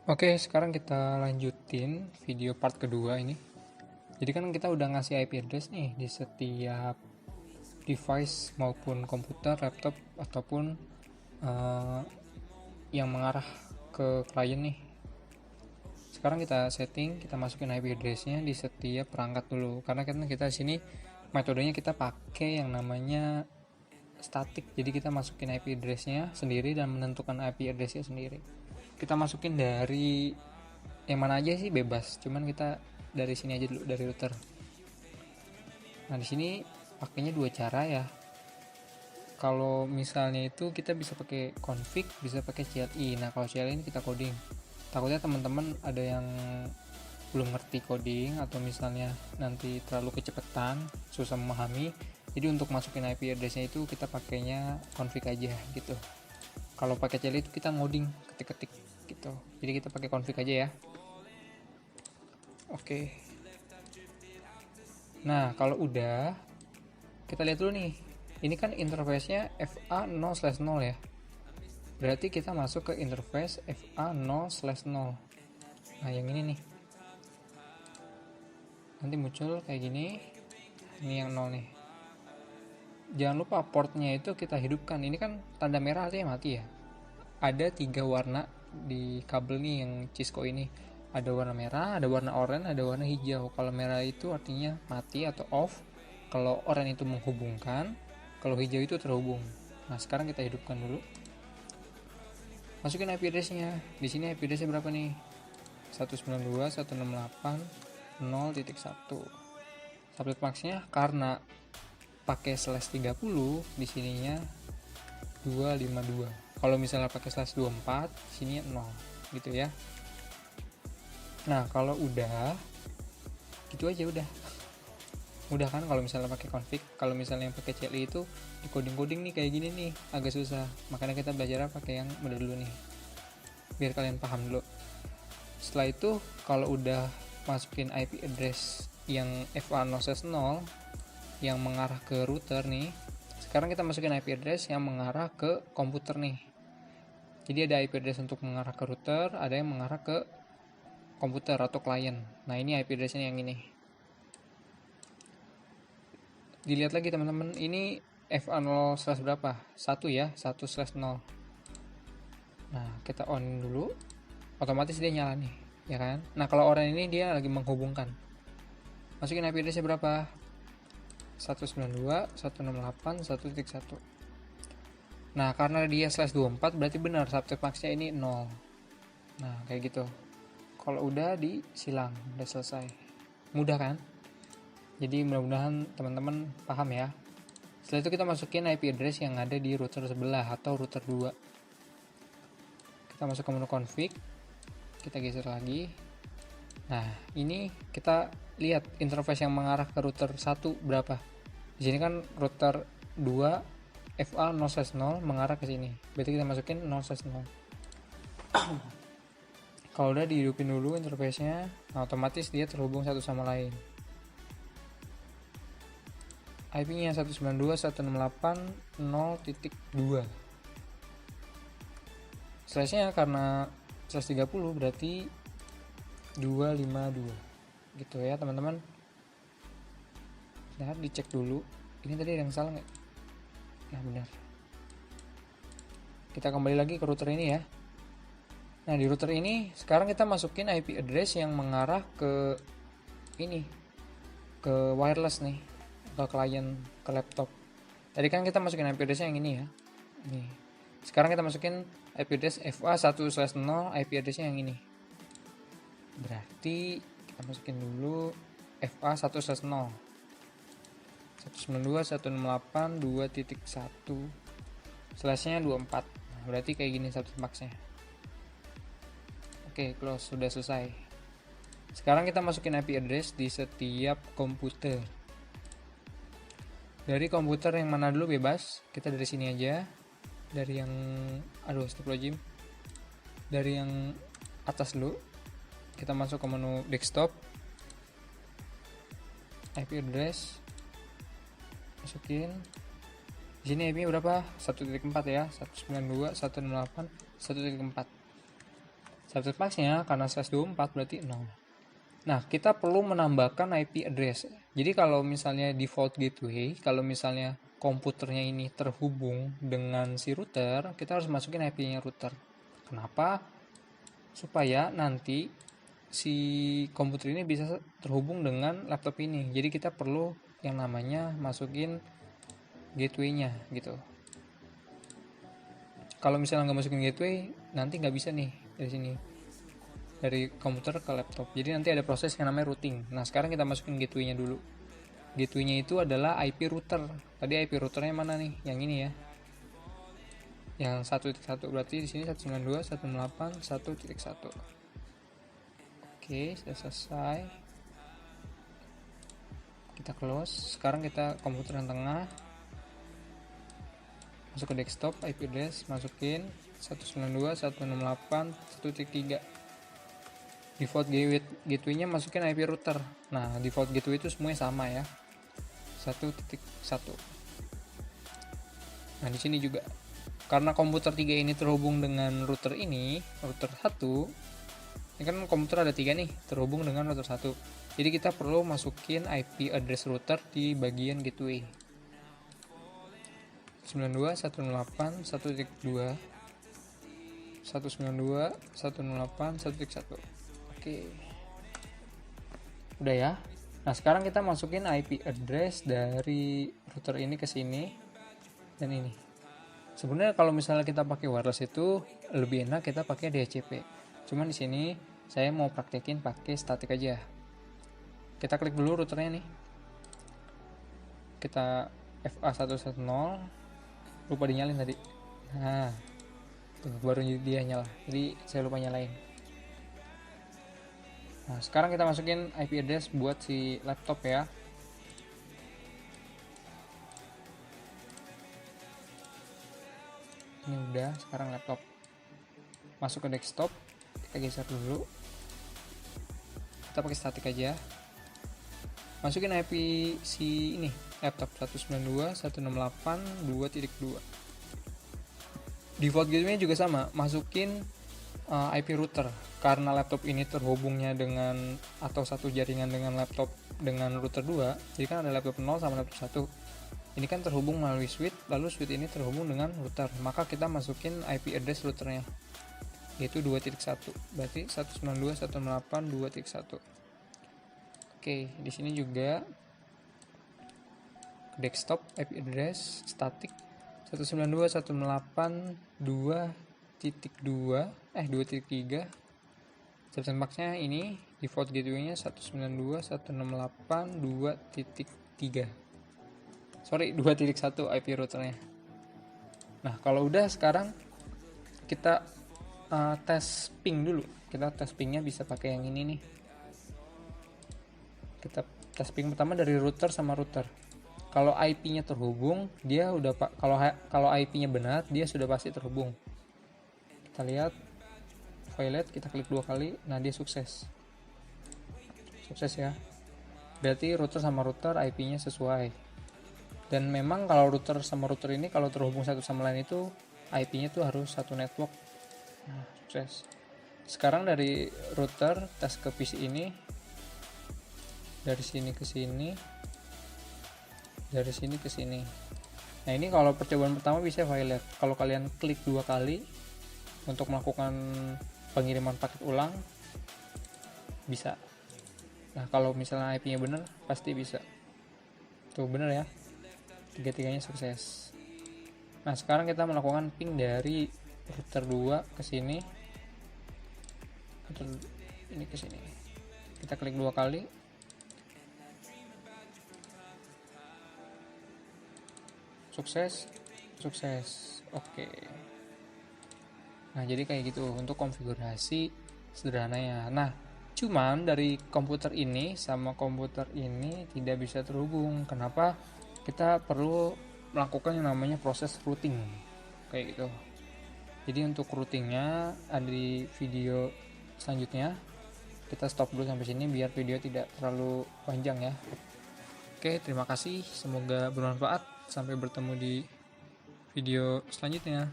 Oke, sekarang kita lanjutin video part kedua ini. Jadi kan kita udah ngasih IP address nih di setiap device maupun komputer, laptop ataupun uh, yang mengarah ke klien nih. Sekarang kita setting, kita masukin IP address-nya di setiap perangkat dulu. Karena kan kita di sini metodenya kita pakai yang namanya static. Jadi kita masukin IP address-nya sendiri dan menentukan IP address-nya sendiri. Kita masukin dari yang mana aja sih bebas, cuman kita dari sini aja dulu, dari router. Nah di sini pakainya dua cara ya. Kalau misalnya itu kita bisa pakai config, bisa pakai CLI. Nah kalau CLI ini kita coding. Takutnya teman-teman ada yang belum ngerti coding atau misalnya nanti terlalu kecepatan, susah memahami. Jadi untuk masukin IP address-nya itu kita pakainya config aja gitu. Kalau pakai CLI itu kita ngoding, ketik-ketik gitu. Jadi kita pakai config aja ya. Oke. Nah, kalau udah, kita lihat dulu nih. Ini kan interface-nya FA0/0 ya. Berarti kita masuk ke interface FA0/0. Nah, yang ini nih. Nanti muncul kayak gini. Ini yang 0 nih. Jangan lupa portnya itu kita hidupkan. Ini kan tanda merah artinya mati ya. Ada 3 warna di kabel nih yang Cisco ini. Ada warna merah, ada warna oranye, ada warna hijau. Kalau merah itu artinya mati atau off. Kalau oranye itu menghubungkan, kalau hijau itu terhubung. Nah, sekarang kita hidupkan dulu. Masukin IP address-nya. Di sini IP address-nya berapa nih? 192.168.0.1. Subnet max-nya karena pakai slash 30, di sininya 252. Kalau misalnya pakai slash 24, sini 0 gitu ya. Nah, kalau udah gitu aja udah. Mudah kan kalau misalnya pakai config. Kalau misalnya yang pakai CLI itu di coding-coding nih kayak gini nih, agak susah. Makanya kita belajar pakai yang mudah dulu nih. Biar kalian paham dulu. Setelah itu kalau udah masukin IP address yang FA0/0 yang mengarah ke router nih, sekarang kita masukin IP address yang mengarah ke komputer nih. Jadi ada IP address untuk mengarah ke router, ada yang mengarah ke komputer atau klien. Nah, ini IP address-nya yang ini. Dilihat lagi teman-teman, ini FA0 slash berapa? 1 ya, 1/0. Nah, kita on dulu, otomatis dia nyala nih, ya kan? Nah, kalau orang ini dia lagi menghubungkan. Masukin IP address-nya berapa? 192.168.1.1. Nah, karena dia slash 24 berarti benar subnet max-nya ini 0. Nah, kayak gitu. Kalau udah disilang, udah selesai. Mudah kan? Jadi mudah-mudahan teman-teman paham ya. Setelah itu kita masukin IP address yang ada di router sebelah atau router 2. Kita masuk ke menu config. Kita geser lagi. Nah, ini kita lihat interface yang mengarah ke router 1 berapa. Di sini kan router 2 FA0/0 mengarah ke sini. Berarti kita masukin 0/0. Kalau udah dihidupin dulu interface-nya, nah otomatis dia terhubung satu sama lain. IP-nya 192.168.0.2. Slash-nya karena slash 30 berarti 252. Gitu ya, teman-teman. Nah, dicek dulu. Ini tadi ada yang salah nggak? Nah, benar. Kita kembali lagi ke router ini ya. Nah, di router ini sekarang kita masukin IP address yang mengarah ke ini, ke wireless nih, ke klien, ke laptop. Tadi kan kita masukin IP address yang ini ya. Nih. Sekarang kita masukin IP address FA1/0, IP address yang ini. Berarti kita masukin dulu FA1/0. 192.168.2.1 slashnya 24. Nah, berarti kayak gini subnet max-nya. Oke, close, sudah selesai. Sekarang kita masukin IP address di setiap komputer. Dari komputer yang mana dulu bebas, kita dari sini aja. Dari yang astagfirullahaladzim. Dari yang atas dulu. Kita masuk ke menu desktop. IP address. Masukin. Di sini IP-nya berapa? 1.4 ya. 192.168.1.4. Subnet max-nya karena slash 24 berarti 0. Nah, kita perlu menambahkan IP address. Jadi kalau misalnya default gateway, kalau misalnya komputernya ini terhubung dengan si router, kita harus masukin IP-nya router. Kenapa? Supaya nanti si komputer ini bisa terhubung dengan laptop ini. Jadi kita perlu yang namanya masukin gateway-nya gitu. Kalau misalnya nggak masukin gateway, nanti nggak bisa nih dari sini, dari komputer ke laptop. Jadi nanti ada proses yang namanya routing. Nah, sekarang kita masukin gateway-nya dulu. Gateway-nya itu adalah IP router. Tadi IP routernya mana nih? Yang ini ya. Yang 1.1 berarti di sini 192.168.1.1. Oke, sudah selesai. Kita close. Sekarang kita komputer yang tengah. Masuk ke desktop, IP address, masukin 192.168.1.3. Default gateway-nya masukin IP router. Nah, default gateway itu semuanya sama ya. 1.1. Nah, di sini juga karena komputer 3 ini terhubung dengan router ini, router 1. Ini kan komputer ada 3 nih, terhubung dengan router 1. Jadi kita perlu masukin IP address router di bagian gateway. 192.168.1.2 192.168.1.1. Oke. Udah ya. Nah, sekarang kita masukin IP address dari router ini ke sini dan ini. Sebenarnya kalau misalnya kita pakai wireless itu lebih enak kita pakai DHCP. Cuman di sini saya mau praktekin pakai static aja. Kita klik dulu routernya nih. Kita FA110. Lupa dinyalin tadi. Nah, tuh, baru dia nyala. Jadi saya lupa nyalain. Nah, sekarang kita masukin IP address buat si laptop ya. Ini udah, sekarang laptop. Masuk ke desktop, kita geser dulu. Kita pakai static aja. Masukin IP si ini, laptop 192.168.2.2. Default gateway juga sama, masukin IP router. Karena laptop ini terhubungnya dengan atau satu jaringan dengan laptop dengan router 2, jadi kan ada laptop 0 sama laptop 1. Ini kan terhubung melalui switch, lalu switch ini terhubung dengan router. Maka kita masukin IP address routernya, yaitu 2.1. Berarti 192.168.2.1. Oke, di sini juga desktop IP address static 192.168.2.3. Subnet max-nya ini, default gateway-nya 192.168.2.3. Sorry, 2.1 IP routernya. Nah, kalau udah sekarang kita tes ping dulu. Kita tes pingnya bisa pakai yang ini nih. Kita tes ping pertama dari router sama router. Kalau IP-nya terhubung, dia udah kalau IP-nya benar, dia sudah pasti terhubung. Kita lihat violet, kita klik 2 kali, nah dia sukses. Sukses ya. Berarti router sama router IP-nya sesuai. Dan memang kalau router sama router ini kalau terhubung satu sama lain itu IP-nya tuh harus satu network. Nah, sukses. Sekarang dari router tes ke PC ini. Dari sini ke sini. Dari sini ke sini. Nah, ini kalau percobaan pertama bisa violet. Kalau kalian klik 2 kali untuk melakukan pengiriman paket ulang bisa. Nah, kalau misalnya IP-nya benar pasti bisa. Tuh benar ya. Tiga-tiganya sukses. Nah, sekarang kita melakukan ping dari router 2 ke sini. Router ini ke sini. Kita klik 2 kali. Sukses. Oke. Nah, jadi kayak gitu untuk konfigurasi sederhananya. Nah, cuman dari komputer ini sama komputer ini tidak bisa terhubung. Kenapa? Kita perlu melakukan yang namanya proses routing. Kayak gitu. Jadi untuk routingnya ada di video selanjutnya. Kita stop dulu sampai sini biar video tidak terlalu panjang ya. Oke, terima kasih. Semoga bermanfaat. Sampai bertemu di video selanjutnya.